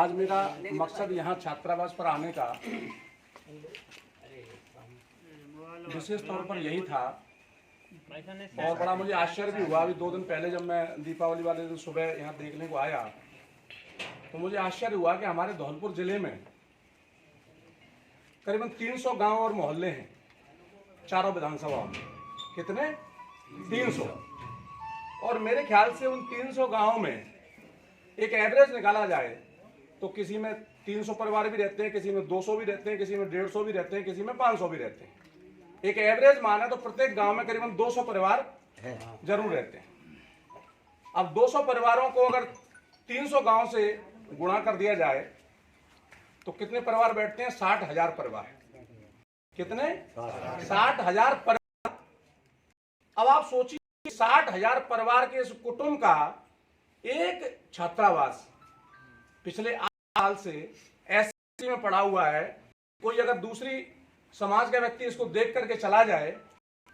आज मेरा मकसद यहाँ छात्रावास पर आने का विशेष तौर पर यही था और बड़ा मुझे आश्चर्य भी हुआ। अभी 2 दिन पहले जब मैं दीपावली वाले दिन सुबह यहाँ देखने को आया तो मुझे आश्चर्य हुआ कि हमारे धौलपुर जिले में करीबन 300 गांव और मोहल्ले हैं चारों विधानसभाओं में। कितने? 300। और मेरे ख्याल से उन 300 गांव में एक एवरेज निकाला जाए तो किसी में 300 परिवार भी रहते हैं, किसी में 200 भी रहते हैं, किसी में 150 भी रहते हैं, किसी में 500 भी रहते हैं। एक एवरेज माना तो प्रत्येक गांव में करीबन 200 परिवार जरूर रहते हैं। अब 200 परिवारों को अगर 300 गांव से गुणा कर दिया जाए तो कितने परिवार बैठते हैं? 60,000 परिवार। कितने? 60,000 परिवार। अब आप सोचिए 60,000 परिवार के इस कुटुंब का एक छात्रावास पिछले 8 साल से एससी में पड़ा हुआ है। कोई अगर दूसरी समाज का व्यक्ति इसको देख करके चला जाए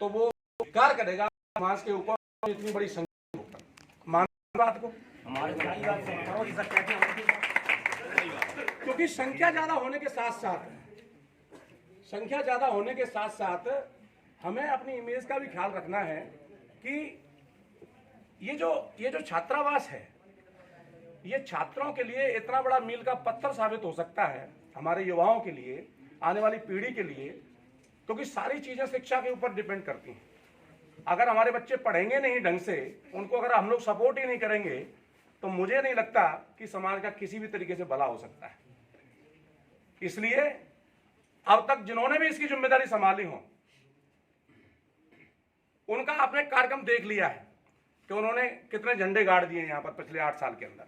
तो वो धिक्कार करेगा समाज के ऊपर इतनी बड़ी संख्या ऊपर। मान बात को क्योंकि संख्या ज्यादा होने के साथ साथ हमें अपनी इमेज का भी ख्याल रखना है कि ये जो छात्रावास है ये छात्रों के लिए इतना बड़ा मील का पत्थर साबित हो सकता है, हमारे युवाओं के लिए, आने वाली पीढ़ी के लिए, क्योंकि सारी चीजें शिक्षा के ऊपर डिपेंड करती हैं। अगर हमारे बच्चे पढ़ेंगे नहीं ढंग से, उनको अगर हम लोग सपोर्ट ही नहीं करेंगे तो मुझे नहीं लगता कि समाज का किसी भी तरीके से भला हो सकता है। इसलिए अब तक जिन्होंने भी इसकी जिम्मेदारी संभाली हो उनका आपने कार्यक्रम देख लिया है कि उन्होंने कितने झंडे गाड़ दिए यहाँ पर पिछले 8 साल के अंदर।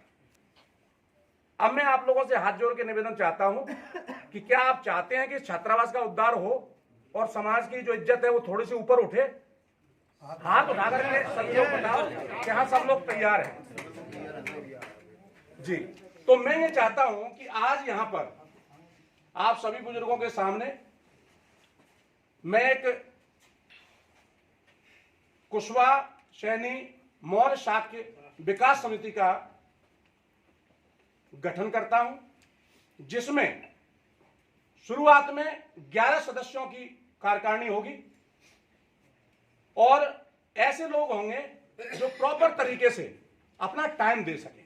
अब मैं आप लोगों से हाथ जोड़ के निवेदन चाहता हूं कि क्या आप चाहते हैं कि छात्रावास का उद्धार हो और समाज की जो इज्जत है वो थोड़ी सी ऊपर उठे? हाथ उठा करके सब लोग बताओ कि हाँ सब लोग तैयार हैं जी। तो मैं ये चाहता हूं कि आज यहां पर आप सभी बुजुर्गों के सामने मैं एक कुशवाहा सैनी मौर्य शाक्य विकास समिति का गठन करता हूं, जिसमें शुरुआत में 11 सदस्यों की कार्यकारिणी होगी और ऐसे लोग होंगे जो प्रॉपर तरीके से अपना टाइम दे सके।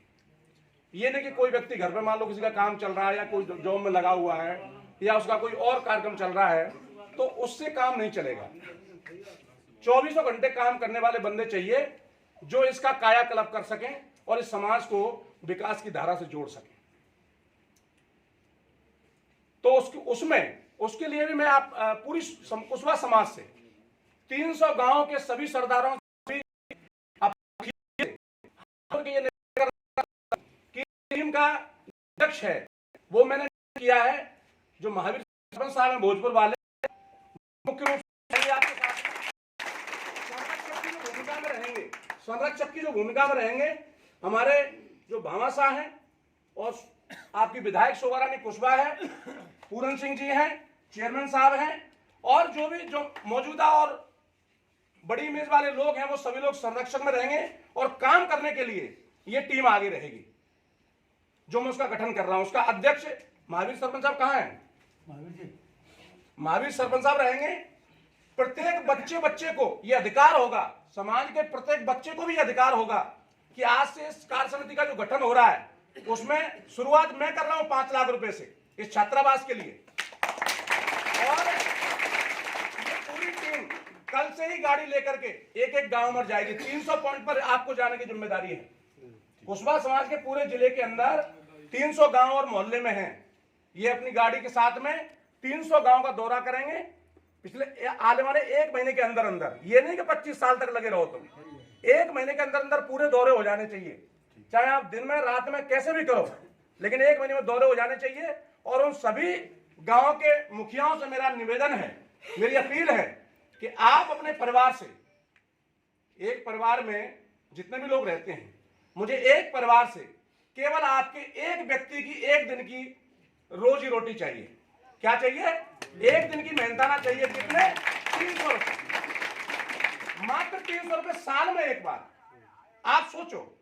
ये नहीं कि कोई व्यक्ति घर पे मान लो किसी का काम चल रहा है या कोई जॉब में लगा हुआ है या उसका कोई और कार्यक्रम चल रहा है तो उससे काम नहीं चलेगा। 24 घंटे काम करने वाले बंदे चाहिए जो इसका कायाकल्प कर सकें और इस समाज को विकास की धारा से जोड़ सकें। तो उसके लिए भी मैं पूरी कुशवाहा समाज से 300 गांव के सभी सरदारों की टीम का अध्यक्ष है वो मैंने किया है, जो महावीर सरपंच साहब हैं भोजपुर वाले, मुख्य रूप से आपके साथ संरक्षक की जो भूमिका में रहेंगे हमारे जो भामा शाह हैं और आपकी विधायक शोभारानी कुशवाहा है, पूरन सिंह जी हैं, चेयरमैन साहब हैं और जो मौजूदा और बड़ी इमेज वाले लोग हैं वो सभी लोग संरक्षक में रहेंगे और काम करने के लिए ये टीम आगे रहेगी जो मैं उसका गठन कर रहा हूं। उसका अध्यक्ष महावीर सरपंच साहब कहां हैं? महावीर सरपंच साहब रहेंगे। प्रत्येक बच्चे को यह अधिकार होगा, समाज के प्रत्येक बच्चे को भी अधिकार होगा कि आज से इस कार्य समिति का जो गठन हो रहा है उसमें शुरुआत मैं कर रहा हूं 5 लाख रुपए से इस छात्रावास के लिए। और ये पूरी टीम कल से ही गाड़ी लेकर के एक गांव में जाएगी। 300 पॉइंट पर आपको जाने की जिम्मेदारी है। कुशवाहा समाज के पूरे जिले के अंदर 300 गांव और मोहल्ले में हैं। ये अपनी गाड़ी के साथ में 300 गांव का दौरा करेंगे पिछले आने वाले 1 महीने के अंदर अंदर। ये नहीं कि 25 साल तक लगे रहो तुम, 1 महीने के अंदर अंदर पूरे दौरे हो जाने चाहिए। चाहे आप दिन में रात में कैसे भी करो, लेकिन 1 महीने में दौरे हो जाने चाहिए। और उन सभी गांव के मुखियाओं से मेरा निवेदन है, मेरी अपील है कि आप अपने परिवार से, एक परिवार में जितने भी लोग रहते हैं, मुझे एक परिवार से केवल आपके एक व्यक्ति की 1 दिन की रोजी रोटी चाहिए। क्या चाहिए? 1 दिन की मेहनताना चाहिए। कितने? 300 रुपए, मात्र 300 रुपए साल में एक बार। आप सोचो,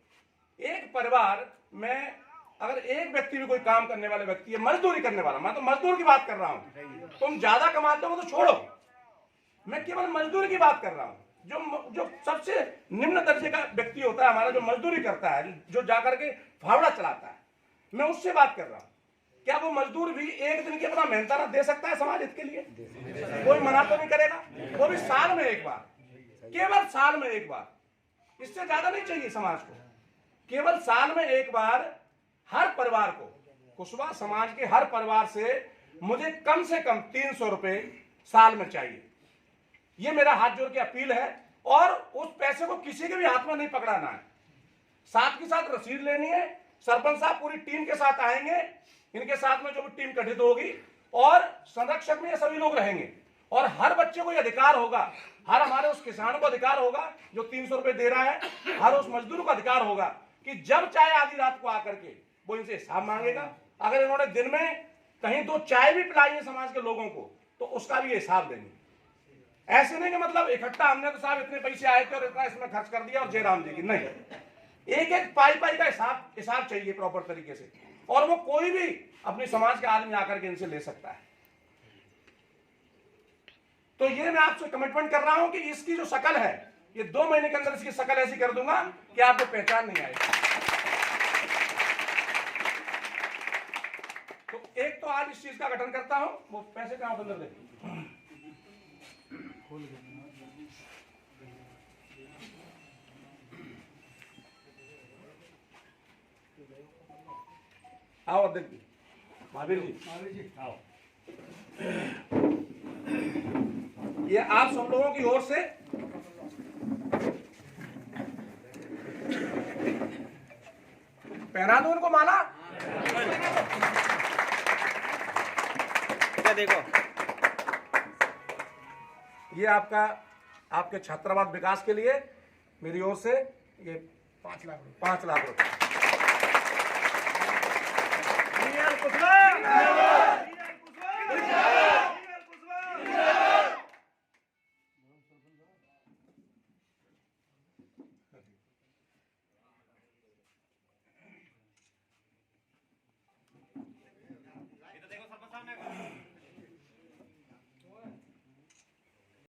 एक परिवार में अगर एक व्यक्ति भी कोई काम करने वाले व्यक्ति है, मजदूरी करने वाला, मैं तो मजदूर की बात कर रहा हूं, तुम ज्यादा कमाते हो तो छोड़ो, मैं केवल मजदूरी की बात कर रहा हूं। जो सबसे निम्न दर्जे का व्यक्ति होता है हमारा, जो मजदूरी करता है, जो जाकर के फावड़ा चलाता है, मैं उससे बात कर रहा हूं। क्या वो मजदूर भी एक दिन की अपना मेहनताना दे सकता है समाज हित के लिए? कोई मना तो नहीं करेगा, वो भी साल में एक बार, केवल साल में एक बार, इससे ज्यादा नहीं चाहिए समाज को। केवल साल में एक बार हर परिवार को, कुशवाहा समाज के हर परिवार से मुझे कम से कम 300 रुपए साल में चाहिए। ये मेरा हाथ जोड़ के अपील है, और उस पैसे को किसी के भी हाथ में नहीं पकड़ाना है। साथ के साथ रसीद लेनी है। सरपंच साहब पूरी टीम के साथ आएंगे, इनके साथ में जो भी टीम गठित होगी, और संरक्षक में ये सभी लोग रहेंगे, और हर बच्चे को ये अधिकार होगा, हर हमारे उस किसान को अधिकार होगा जो 300 रुपए दे रहा है, हर उस मजदूर को अधिकार होगा कि जब चाहे आधी रात को आकर के वो इनसे हिसाब मांगेगा। अगर इन्होंने दिन में कहीं 2 चाय भी पिलाई है समाज के लोगों को, तो उसका भी हिसाब देंगे। ऐसे नहीं कि मतलब इकट्ठा हमने तो साहब इतने पैसे आए थे और इतना इसमें खर्च कर दिया और जयराम जी की, नहीं, एक एक पाई का हिसाब चाहिए प्रॉपर तरीके से, और वो कोई भी अपने समाज के आदमी आकर के इनसे ले सकता है। तो ये मैं आपसे कमिटमेंट कर रहा हूं कि इसकी जो शकल है, ये 2 महीने के अंदर इसकी शकल ऐसी कर दूंगा कि आपको पहचान नहीं आएगी। तो एक तो आज इस चीज का गठन करता हूं, वो पैसे कहां अंदर देखिए, आओ अध्यक्ष जी, महावीर जी आओ। ये आप सब लोगों की ओर से पहना दो उनको माला। क्या देखो, ये आपके छात्रावास विकास के लिए मेरी ओर से ये 5 लाख रुपए